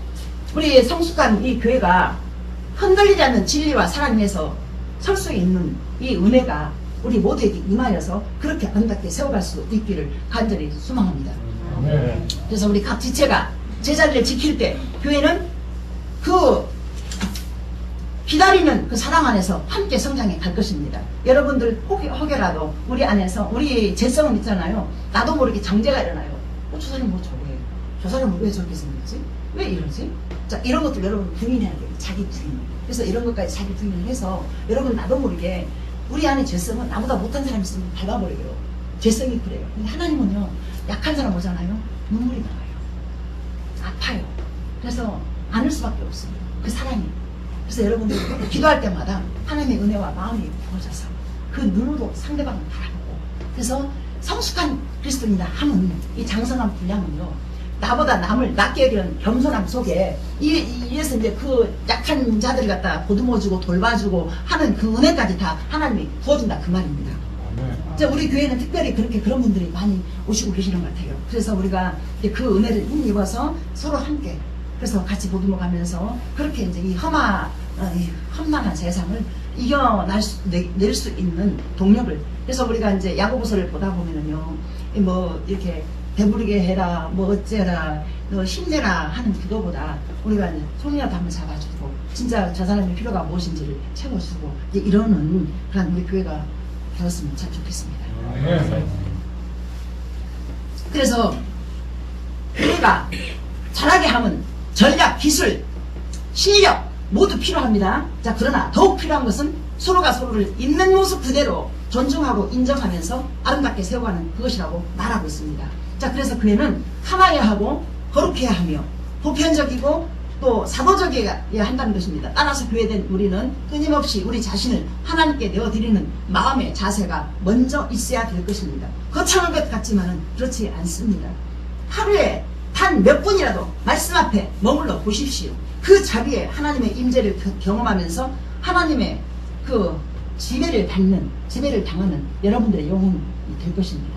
우리 성숙한 이 교회가 흔들리지 않는 진리와 사랑 위에서 설 수 있는 이 은혜가 우리 모두에게 임하여서 그렇게 아름답게 세워갈 수 있기를 간절히 소망합니다. 그래서 우리 각 지체가 제자리를 지킬 때 교회는 그 기다리는 그 사랑 안에서 함께 성장해 갈 것입니다. 여러분들 혹여라도 우리 안에서 우리 재성은 있잖아요. 나도 모르게 정죄가 일어나요. 저 사람 뭐 저래? 저 사람은 왜 저렇게 생겼지? 왜 이러지? 자, 이런 것들 여러분 부인해야 돼요. 자기 부인. 그래서 이런 것까지 자기 부인을 해서 여러분 나도 모르게 우리 안에 죄성은 나보다 못한 사람 있으면 밟아버려요. 죄성이 그래요. 근데 하나님은요 약한 사람 오잖아요. 눈물이 나와요. 아파요. 그래서 안을 수밖에 없어요. 그 사랑이. 그래서 여러분들 기도할 때마다 하나님의 은혜와 마음이 부어져서 그 눈으로 상대방을 바라보고 그래서 성숙한 그리스도인이다 하는 이 장성한 분량은요 나보다 남을 낮게 여기는 겸손함 속에 이래서 이제 그 약한 자들을 갖다 보듬어주고 돌봐주고 하는 그 은혜까지 다 하나님이 부어준다 그 말입니다. 이제 우리 교회는 특별히 그렇게 그런 분들이 많이 오시고 계시는 것 같아요. 그래서 우리가 이제 그 은혜를 힘입어서 서로 함께 그래서 같이 보듬어 가면서 그렇게 이제 이 험난한 세상을 낼 수 있는 동력을 그래서 우리가 이제 야고보서를 보다 보면은요 이렇게 배부르게 해라 어째라 너 힘내라 하는 그거보다 우리가 이제 손이라도 한번 잡아주고 진짜 저 사람의 필요가 무엇인지를 채워주고 이제 이러는 그런 우리 교회가 되었으면 참 좋겠습니다. 그래서 교회가 잘하게 하면 전략, 기술, 실력 모두 필요합니다. 자, 그러나 더욱 필요한 것은 서로가 서로를 있는 모습 그대로 존중하고 인정하면서 아름답게 세워가는 그것이라고 말하고 있습니다. 자, 그래서 교회는 함하여 하고 거룩해야 하며 보편적이고 또 사도적이어야 한다는 것입니다. 따라서 교회된 우리는 끊임없이 우리 자신을 하나님께 내어드리는 마음의 자세가 먼저 있어야 될 것입니다. 거창한 것 같지만은 그렇지 않습니다. 하루에 단 몇 분이라도 말씀 앞에 머물러 보십시오. 그 자리에 하나님의 임재를 경험하면서 하나님의 그 지배를 당하는 여러분들의 영혼이 될 것입니다.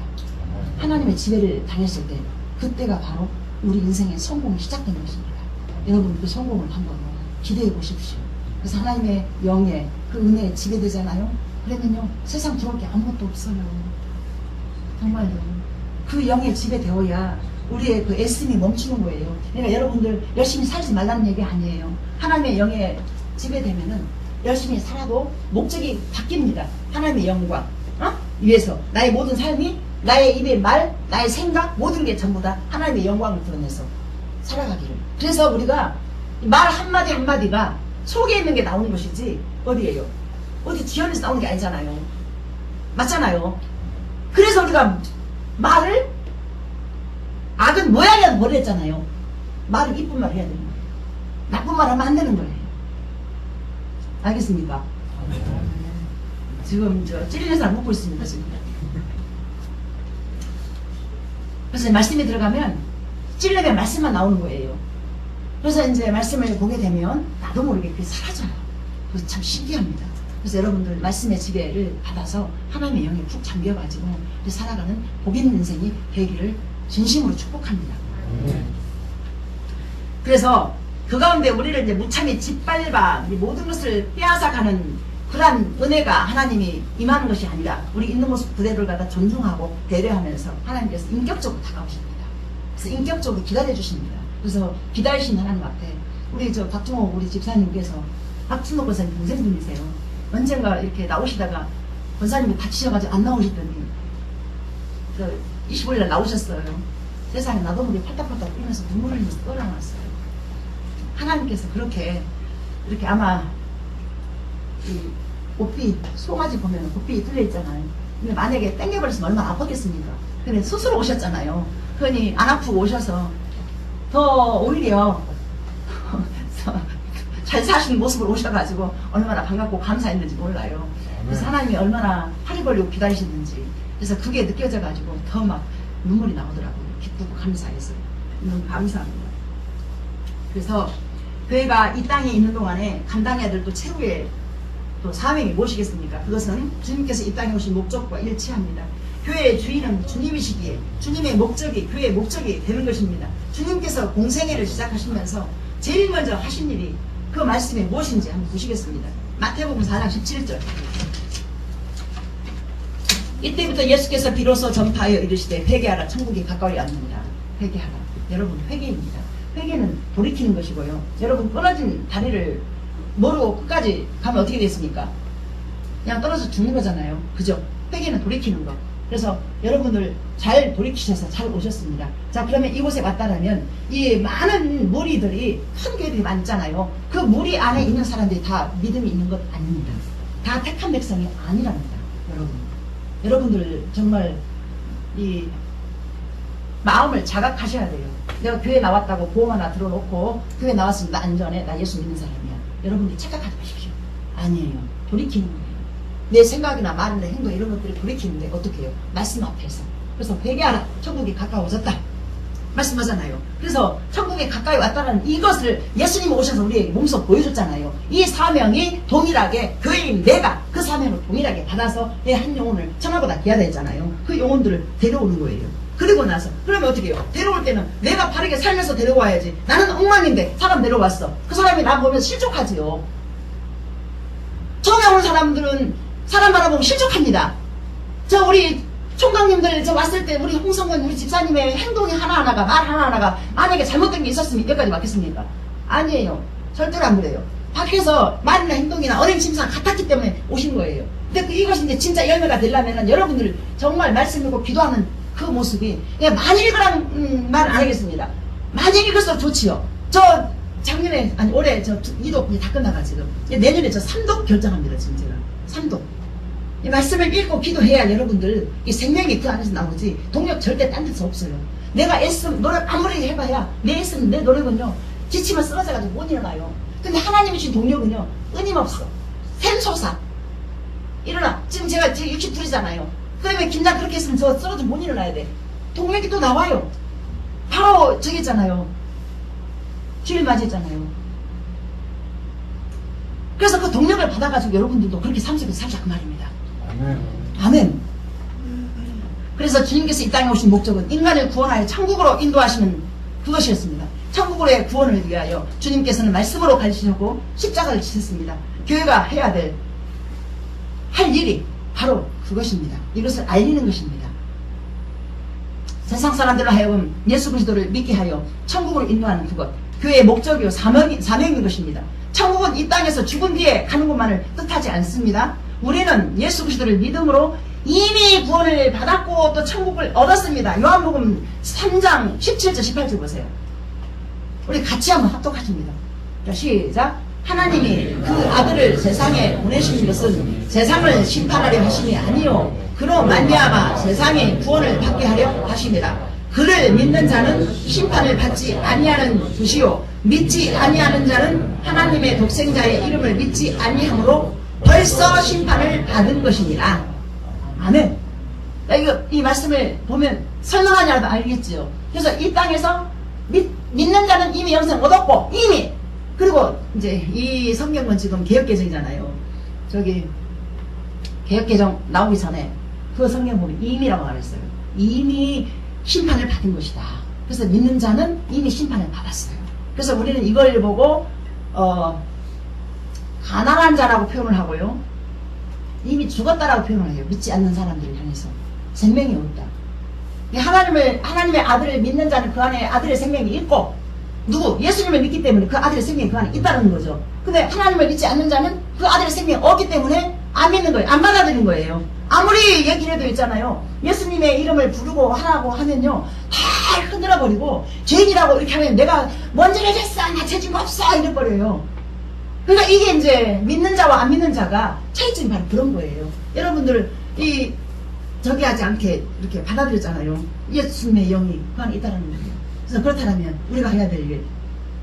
하나님의 지배를 당했을 때 그때가 바로 우리 인생의 성공이 시작되는 것입니다. 여러분 그 성공을 한번 기대해 보십시오. 그래서 하나님의 영의 그 은혜에 지배되잖아요. 그러면요 세상 들어올 게 아무것도 없어요. 정말요. 그 영에 지배되어야 우리의 그 애씀이 멈추는 거예요. 그러니까 여러분들 열심히 살지 말라는 얘기 아니에요. 하나님의 영에 지배되면은 열심히 살아도 목적이 바뀝니다. 하나님의 영광 위해서 나의 모든 삶이 나의 입의 말, 나의 생각 모든 게 전부 다 하나님의 영광을 드러내서 살아가기를. 그래서 우리가 말 한마디 한마디가 속에 있는 게 나오는 것이지 어디예요? 어디 지연에서 나오는 게 아니잖아요. 맞잖아요. 그래서 우리가 말을 악은 모양이라도 버렸잖아요. 말을 이쁜 말 해야 되는 거예요. 나쁜 말 하면 안 되는 거예요. 알겠습니까? 지금 찔리는 사람 묻고 있습니다. 지금. 그래서 말씀이 들어가면 찔리면 말씀만 나오는 거예요. 그래서 이제 말씀을 보게 되면 나도 모르게 그게 사라져요. 그래서 참 신기합니다. 그래서 여러분들 말씀의 지배를 받아서 하나님의 영에 푹 잠겨가지고 살아가는 복 있는 인생이 되기를 진심으로 축복합니다. 그래서 그 가운데 우리를 이제 무참히 짓밟아 모든 것을 빼앗아가는 그러한 은혜가 하나님이 임하는 것이 아니라 우리 있는 모습 그대로를 갖다 존중하고 배려하면서 하나님께서 인격적으로 다가오십니다. 그래서 인격적으로 기다려 주십니다. 그래서 기다리신 하나님 앞에 우리 박준호 우리 집사님께서 박준호 권사님 동생분이세요. 언젠가 이렇게 나오시다가 권사님이 다치셔가지고 안 나오시더니 25일날 나오셨어요. 세상에 나도 모르게 팔딱팔딱 뛰면서 눈물을 흘리면서 떠나왔어요. 하나님께서 그렇게 이렇게 아마 이 옷비 송아지 보면 옷비 뚫려 있잖아요. 근데 만약에 땡겨버렸으면 얼마나 아팠겠습니까? 근데 스스로 오셨잖아요. 그러니 안 아프고 오셔서 더 오히려 잘 사시는 모습으로 오셔가지고 얼마나 반갑고 감사했는지 몰라요. 그래서 하나님이 얼마나 팔이 벌리고 기다리셨는지 그래서 그게 느껴져가지고 더 막 눈물이 나오더라고요. 기쁘고 감사해서 너무 감사합니다. 그래서 교회가 이 땅에 있는 동안에 감당해야 될 또 최후의 또 사명이 무엇이겠습니까? 그것은 주님께서 이 땅에 오신 목적과 일치합니다. 교회의 주인은 주님이시기에 주님의 목적이 교회의 목적이 되는 것입니다. 주님께서 공생애를 시작하시면서 제일 먼저 하신 일이 그 말씀이 무엇인지 한번 보시겠습니다. 마태복음 4장 17절. 이때부터 예수께서 비로소 전파하여 이르시되 회개하라 천국이 가까이 왔느니라. 회개하라. 여러분 회개입니다. 회개는 돌이키는 것이고요. 여러분 끊어진 다리를 모르고 끝까지 가면 어떻게 됐습니까? 그냥 떨어져 죽는 거잖아요. 그죠? 회개는 돌이키는 거. 그래서 여러분들 잘 돌이키셔서 잘 오셨습니다. 자, 그러면 이곳에 왔다라면 이 많은 무리들이 큰 교회들이 많잖아요. 그 무리 안에 있는 사람들이 다 믿음이 있는 것 아닙니다. 다 택한 백성이 아니랍니다. 여러분들 정말 이 마음을 자각하셔야 돼요. 내가 교회 나왔다고 보험 하나 들어놓고 교회 나왔습니다. 안전해. 나 예수 믿는 사람이야. 여러분들 착각하지 마십시오. 아니에요. 돌이키는 거예요. 내 생각이나 말이나 행동 이런 것들을 돌이키는데 어떻게 해요? 말씀 앞에서. 그래서 회개하라. 천국이 가까워졌다. 말씀하잖아요. 그래서 천국에 가까이 왔다는 이것을 예수님이 오셔서 우리에게 몸소 보여줬잖아요. 이 사명이 동일하게 교회인 내가 그 사명을 동일하게 받아서 내 한 영혼을 천하보다 귀하다 했잖아요. 그 영혼들을 데려오는 거예요. 그리고 나서 그러면 어떻게 해요? 데려올 때는 내가 바르게 살면서 데려와야지. 나는 엉망인데 사람 데려왔어. 그 사람이 나 보면 실족하지요. 처음에 오는 사람들은 사람 바라보면 실족합니다. 저 우리 총각님들 저 왔을 때 우리 홍성근 우리 집사님의 행동이 하나하나가 말 하나하나가 만약에 잘못된 게 있었으면 여기까지 왔겠습니까? 아니에요. 절대로 안 그래요. 밖에서 말이나 행동이나 언행 심사가 같았기 때문에 오신 거예요. 근데 이것이 이제 진짜 열매가 되려면 여러분들 정말 말씀 읽고 기도하는 그 모습이 많이 읽으라는 말 안 하겠습니다. 많이 읽을수록 좋지요. 저 작년에 아니 올해 저 2독 다 끝나가 지금 내년에 저 3독 결정합니다. 지금 제가 3독 이 말씀을 읽고 기도해야 여러분들 이 생명이 그 안에서 나오지 동력 절대 딴 데서 없어요. 내가 애쓰면 노력 아무리 해봐야 내 애쓰면 내 노력은요 지치면 쓰러져가지고 못 일어나요. 근데 하나님이 주신 동력은요 끊임없어. 샘솟아 일어나. 지금 제가 62이잖아요. 그러면 김장 그렇게 했으면 저 쓰러져 못 일어나야 돼. 동력이 또 나와요. 바로 저기 있잖아요. 주일 맞이했잖아요. 그래서 그 동력을 받아가지고 여러분들도 그렇게 삶 속에서 살자 그 말입니다. 아멘. 아멘. 그래서 주님께서 이 땅에 오신 목적은 인간을 구원하여 천국으로 인도하시는 그것이었습니다. 천국으로의 구원을 위하여 주님께서는 말씀으로 가르치셨고 십자가를 지셨습니다. 교회가 해야 될 할 일이 바로 그것입니다. 이것을 알리는 것입니다. 세상 사람들로 하여금 예수 그리스도를 믿게 하여 천국으로 인도하는 그것, 교회의 목적이요 사명인 것입니다. 천국은 이 땅에서 죽은 뒤에 가는 것만을 뜻하지 않습니다. 우리는 예수 그리스도를 믿음으로 이미 구원을 받았고 또 천국을 얻었습니다. 요한복음 3장 17절 18절 보세요. 우리 같이 한번 합독하십니다. 자, 시작. 하나님이 그 아들을 세상에 보내신 것은 세상을 심판하려 하심이 아니요 그로 말미암아 세상의 구원을 받게 하려 하심이라. 그를 믿는 자는 심판을 받지 아니하는 것이요 믿지 아니하는 자는 하나님의 독생자의 이름을 믿지 아니하므로 벌써 심판을 받은 것이니라. 아멘. 이 말씀을 보면 설명하냐도 알겠지요. 그래서 이 땅에서 믿는 자는 이미 영생 얻었고 이미, 그리고 이제 이 성경은 지금 개역개정이잖아요. 저기 개역개정 나오기 전에 그 성경 보면 이미라고 말했어요. 이미 심판을 받은 것이다. 그래서 믿는 자는 이미 심판을 받았어요. 그래서 우리는 이걸 보고 가난한 자라고 표현을 하고요, 이미 죽었다라고 표현을 해요. 믿지 않는 사람들을 향해서 생명이 없다. 하나님의 아들을 믿는 자는 그 안에 아들의 생명이 있고, 누구? 예수님을 믿기 때문에 그 아들의 생명이 그 안에 있다는 거죠. 근데 하나님을 믿지 않는 자는 그 아들의 생명이 없기 때문에 안 믿는 거예요. 안 받아들인 거예요. 아무리 얘기를 해도 있잖아요. 예수님의 이름을 부르고 하라고 하면요, 다 흔들어버리고 죄인이라고 이렇게 하면 내가 먼저 해줬어, 나 죄진 거 없어, 이래버려요. 그러니까 이게 이제 믿는 자와 안 믿는 자가 차이점이 바로 그런 거예요. 여러분들 저기 하지 않게 이렇게 받아들였잖아요. 예수님의 영이 그 안에 있다는 거예요. 그래서 그렇다면 우리가 해야 될 일,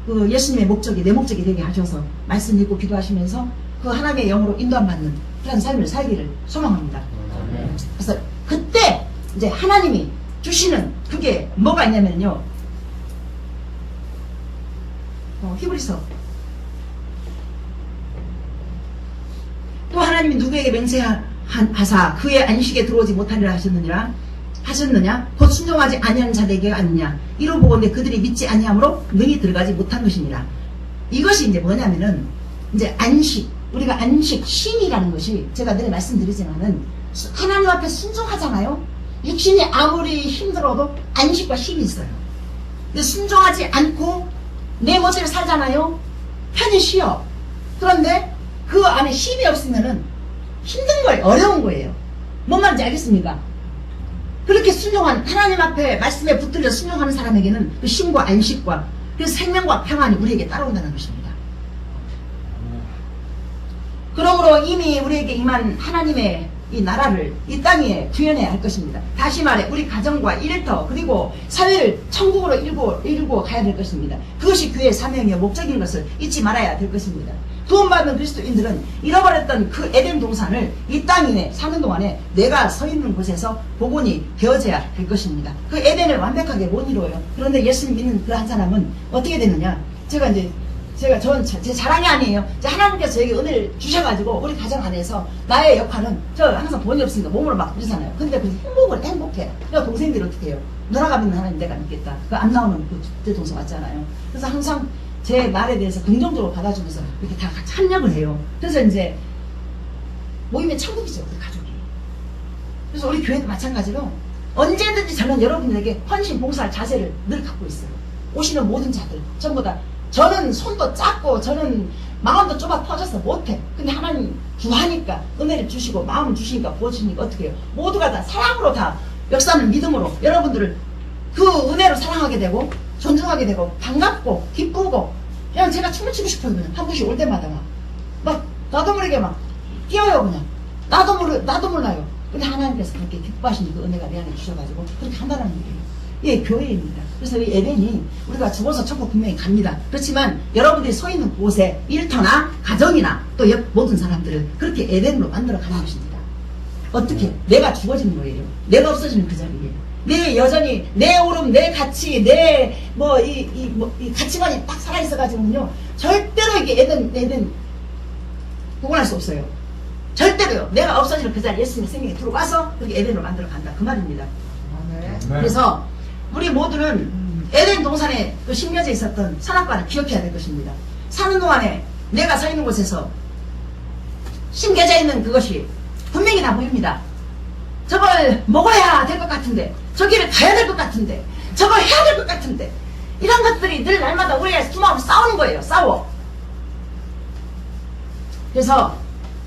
그 예수님의 목적이 내 목적이 되게 하셔서 말씀 읽고 기도하시면서 그 하나님의 영으로 인도함 받는 그런 삶을 살기를 소망합니다. 그래서 그때 이제 하나님이 주시는 그게 뭐가 있냐면요, 히브리서, 또 하나님이 누구에게 맹세하사 그의 안식에 들어오지 못하리라 하셨느냐 곧 순종하지 아니하는 자들에게가 아니냐 이로 보건대 그들이 믿지 아니함으로 능히 들어가지 못한 것이니라. 이것이 이제 뭐냐면은 이제 안식, 우리가 안식, 쉼이라는 것이 제가 늘 말씀드리지만은 하나님 앞에 순종하잖아요. 육신이 아무리 힘들어도 안식과 쉼이 있어요. 근데 순종하지 않고 내 멋대로 살잖아요. 편히 쉬어. 그런데 그 안에 쉼이 없으면은 힘든 거예요. 어려운 거예요. 뭔 말인지 알겠습니까? 그렇게 순종한, 하나님 앞에 말씀에 붙들려 순종하는 사람에게는 그 쉼과 안식과 그 생명과 평안이 우리에게 따라온다는 것입니다. 그러므로 이미 우리에게 임한 하나님의 이 나라를 이 땅에 구현해야 할 것입니다. 다시 말해 우리 가정과 일터 그리고 사회를 천국으로 일구어 가야 될 것입니다. 그것이 교회의 사명이요 목적인 것을 잊지 말아야 될 것입니다. 구원받은 그리스도인들은 잃어버렸던 그 에덴 동산을 이 땅에 사는 동안에 내가 서 있는 곳에서 복원이 되어져야 될 것입니다. 그 에덴을 완벽하게 못 이루어요. 그런데 예수님 믿는 그 한 사람은 어떻게 되느냐, 저는 제 자랑이 아니에요. 하나님께서 저에게 은혜를 주셔가지고 우리 가정 안에서 나의 역할은, 저 항상 돈이 없으니까 몸으로 막 그러잖아요. 근데 그 행복해. 그러니까 동생들이 어떻게 해요? 누나가 믿는 하나님 내가 믿겠다. 그거 안 나오는 그 동생 맞잖아요. 그래서 항상 제 말에 대해서 긍정적으로 받아주면서 이렇게 다 같이 협력을 해요. 그래서 이제 모임의 천국이죠, 우리 가족이. 그래서 우리 교회도 마찬가지로 언제든지 저는 여러분들에게 헌신 봉사할 자세를 늘 갖고 있어요. 오시는 모든 자들 전부 다. 저는 손도 작고 저는 마음도 좁아 터져서 못해. 근데 하나님 구하니까 은혜를 주시고 마음을 주시니까 부어주시니까 어떻게 해요? 모두가 다 사랑으로 다 역사하는 믿음으로 여러분들을 그 은혜로 사랑하게 되고 존중하게 되고 반갑고 기쁘고, 그냥 제가 춤을 추고 싶어요. 그냥 한 분씩 올 때마다 막 나도 모르게 막 뛰어요. 그냥 나도 몰라요. 근데 하나님께서 그렇게 기뻐하시는 그 은혜가 내 안에 주셔가지고 그렇게 한다는 거예요. 예, 교회입니다. 그래서 이 에덴이 우리가 죽어서 천국 분명히 갑니다. 그렇지만 여러분들이 서 있는 곳에 일터나 가정이나 또 옆 모든 사람들을 그렇게 에덴으로 만들어 가는 것입니다. 어떻게? 내가 죽어지는 거예요. 내가 없어지는 그 자리에 내 여전히 내 오름, 내 가치, 이 가치관이 딱 살아있어가지고는요, 절대로 이게 에덴 구분할 수 없어요. 절대로요. 내가 없어지는 그 자리에 예수님의 생명이 들어와서 그렇게 에덴으로 만들어 간다. 그 말입니다. 그래서 우리 모두는 에덴 동산에 그 심겨져 있었던 선악과를 기억해야 될 것입니다. 사는 동안에 내가 서 있는 곳에서 심겨져 있는 그것이 분명히 다 보입니다. 저걸 먹어야 될 것 같은데, 저기를 가야 될 것 같은데, 저걸 해야 될 것 같은데, 이런 것들이 늘 날마다 우리의 두마음으로 싸우는 거예요. 싸워. 그래서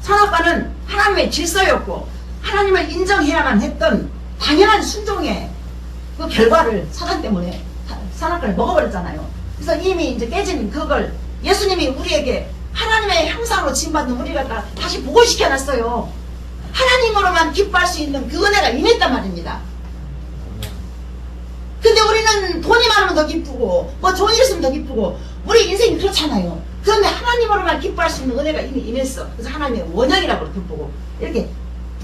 선악과는 하나님의 질서였고 하나님을 인정해야만 했던 당연한 순종의 그 결과를 사단 때문에 선악과를 먹어버렸잖아요. 그래서 이미 이제 깨진 그걸 예수님이 우리에게 하나님의 형상으로 지음받는 우리가 다시 복원시켜놨어요. 하나님으로만 기뻐할 수 있는 그 은혜가 임했단 말입니다. 근데 우리는 돈이 많으면 더 기쁘고 뭐 좋은 일 있으면 더 기쁘고 우리 인생이 그렇잖아요. 그런데 하나님으로만 기뻐할 수 있는 은혜가 이미 임했어. 그래서 하나님의 원형이라고 이렇게 보고 이렇게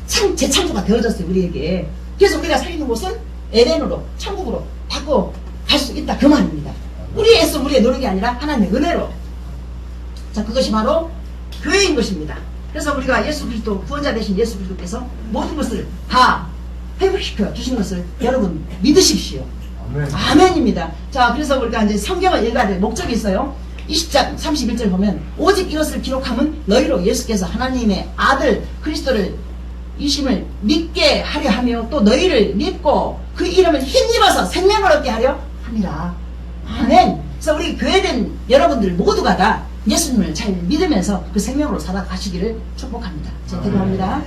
재창조가 되어졌어요 우리에게. 그래서 우리가 서 있는 곳은 에덴으로 천국으로 바꿔 갈 수 있다 그 말입니다. 우리의 애써 우리의 노력이 아니라 하나님의 은혜로. 자, 그것이 바로 교회인 것입니다. 그래서 우리가 예수 그리스도 구원자 되신 예수 그리스도께서 모든 것을 다 회복시켜 주신 것을 여러분 믿으십시오. 아멘. 아멘입니다. 자, 그래서 우리가 이제 성경을 읽어야 될 목적이 있어요. 20장 31절 보면 오직 이것을 기록함은 너희로 예수께서 하나님의 아들 그리스도를 이심을 믿게 하려 하며 또 너희를 믿고 그 이름을 힘입어서 생명을 얻게 하려 함이라. 아멘. 그래서 우리 교회된 여러분들 모두가 다 예수님을 잘 믿으면서 그 생명으로 살아가시기를 축복합니다. 제 기도합니다.